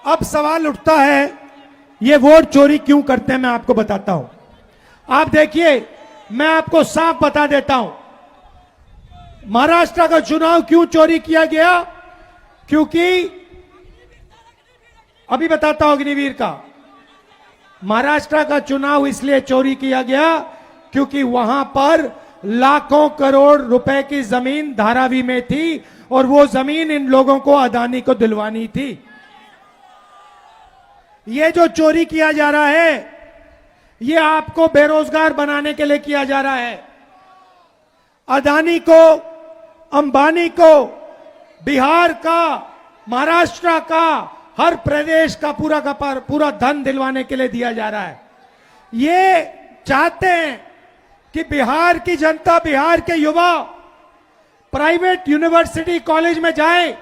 अब सवाल उठता है ये वोट चोरी क्यों करते हैं, मैं आपको बताता हूं। आप देखिए, मैं आपको साफ बता देता हूं महाराष्ट्र का चुनाव क्यों चोरी किया गया। क्योंकि अभी बताता हूं अग्निवीर का, महाराष्ट्र का चुनाव इसलिए चोरी किया गया क्योंकि वहां पर लाखों करोड़ रुपए की जमीन धारावी में थी और वो जमीन इन लोगों को अदानी को दिलवानी थी। ये जो चोरी किया जा रहा है ये आपको बेरोजगार बनाने के लिए किया जा रहा है। अदानी को, अंबानी को बिहार का, महाराष्ट्र का, हर प्रदेश का पूरा धन दिलवाने के लिए दिया जा रहा है। ये चाहते हैं कि बिहार की जनता, बिहार के युवा प्राइवेट यूनिवर्सिटी कॉलेज में जाए,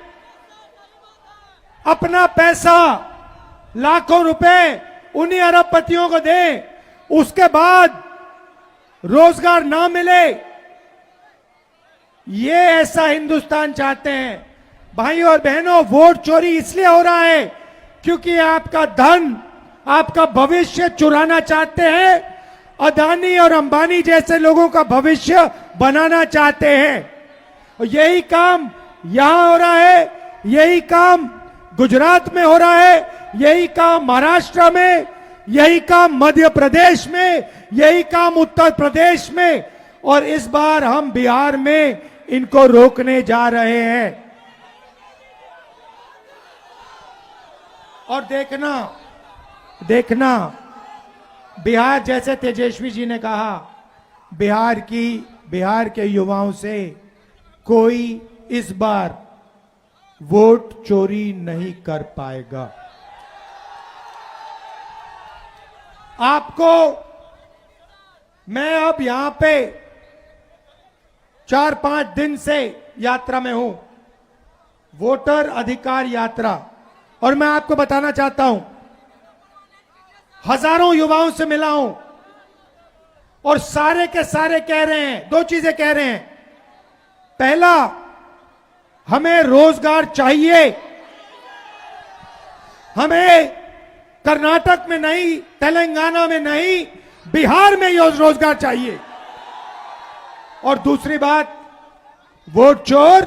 अपना पैसा लाखों रुपए उन्हीं अरबपतियों को दे, उसके बाद रोजगार ना मिले। ये ऐसा हिंदुस्तान चाहते हैं। भाइयों और बहनों, वोट चोरी इसलिए हो रहा है क्योंकि आपका धन, आपका भविष्य चुराना चाहते हैं। अदानी और अंबानी जैसे लोगों का भविष्य बनाना चाहते हैं। और यही काम यहां हो रहा है, यही काम गुजरात में हो रहा है, यही काम महाराष्ट्र में, यही काम मध्य प्रदेश में, यही काम उत्तर प्रदेश में, और इस बार हम बिहार में इनको रोकने जा रहे हैं। और देखना बिहार, जैसे तेजस्वी जी ने कहा, बिहार के युवाओं से कोई इस बार वोट चोरी नहीं कर पाएगा। आपको मैं अब यहां पे 4-5 दिन से यात्रा में हूं, वोटर अधिकार यात्रा, और मैं आपको बताना चाहता हूं, हजारों युवाओं से मिला हूं और सारे के सारे कह रहे हैं, 2 चीजें कह रहे हैं। पहला, हमें रोजगार चाहिए, हमें कर्नाटक में नहीं, तेलंगाना में नहीं, बिहार में रोजगार चाहिए। और दूसरी बात, वोट चोर,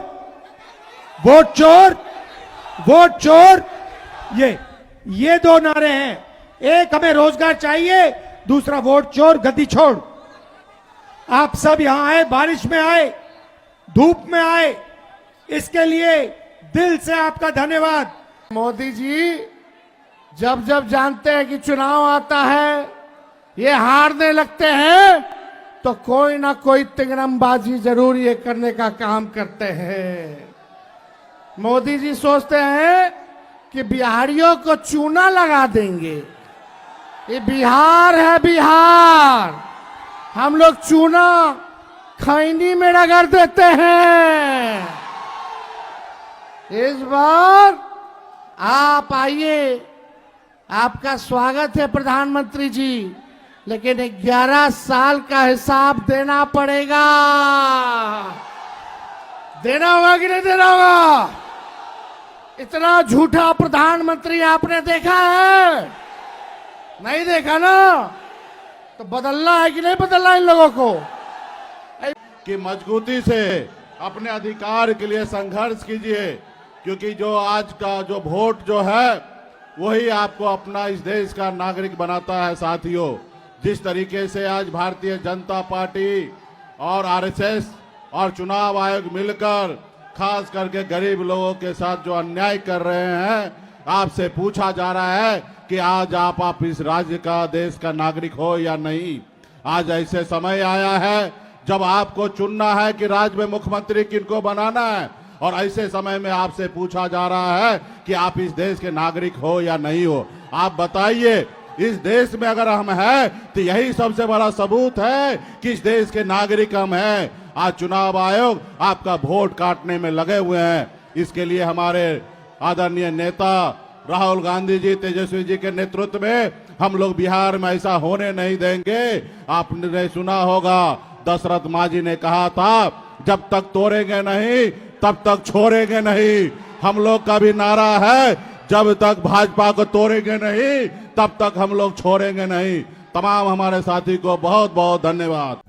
वोट चोर, वोट चोर, ये 2 नारे हैं। एक, हमें रोजगार चाहिए, दूसरा वोट चोर, गद्दी छोड़। आप सब यहां आए, बारिश में आए, धूप में आए, इसके लिए दिल से आपका धन्यवाद। मोदी जी जब जब जानते हैं कि चुनाव आता है, ये हारने लगते हैं, तो कोई ना कोई तिंगरमबाजी जरूर ये करने का काम करते हैं। मोदी जी सोचते हैं कि बिहारियों को चूना लगा देंगे। ये बिहार है, बिहार, हम लोग चूना खैनी में रगड़ देते हैं। इस बार आप आइए, आपका स्वागत है प्रधानमंत्री जी, लेकिन 11 साल का हिसाब देना पड़ेगा। देना होगा कि नहीं देना होगा? इतना झूठा प्रधानमंत्री आपने देखा है? नहीं देखा ना? तो बदलना है कि नहीं बदलना इन लोगों को? कि मजबूती से अपने अधिकार के लिए संघर्ष कीजिए, क्योंकि जो आज का जो वोट जो है वही आपको अपना इस देश का नागरिक बनाता है। साथियों, जिस तरीके से आज भारतीय जनता पार्टी और आरएसएस और चुनाव आयोग मिलकर खास करके गरीब लोगों के साथ जो अन्याय कर रहे हैं, आपसे पूछा जा रहा है कि आज आप इस राज्य का, देश का नागरिक हो या नहीं। आज ऐसे समय आया है जब आपको चुनना है कि राज्य में मुख्यमंत्री किनको बनाना है, और ऐसे समय में आपसे पूछा जा रहा है कि आप इस देश के नागरिक हो या नहीं हो। आप बताइए, इस देश में अगर हम हैं तो यही सबसे बड़ा सबूत है कि इस देश के नागरिक हम हैं। आज चुनाव आयोग आपका वोट काटने में लगे हुए हैं। इसके लिए हमारे आदरणीय नेता राहुल गांधी जी, तेजस्वी जी के नेतृत्व में हम लोग बिहार में ऐसा होने नहीं देंगे। आपने सुना होगा, दशरथ मांझी ने कहा था, जब तक तोड़ेंगे नहीं तब तक छोड़ेंगे नहीं। हम लोग का भी नारा है, जब तक भाजपा को तोड़ेंगे नहीं तब तक हम लोग छोड़ेंगे नहीं। तमाम हमारे साथी को बहुत बहुत धन्यवाद।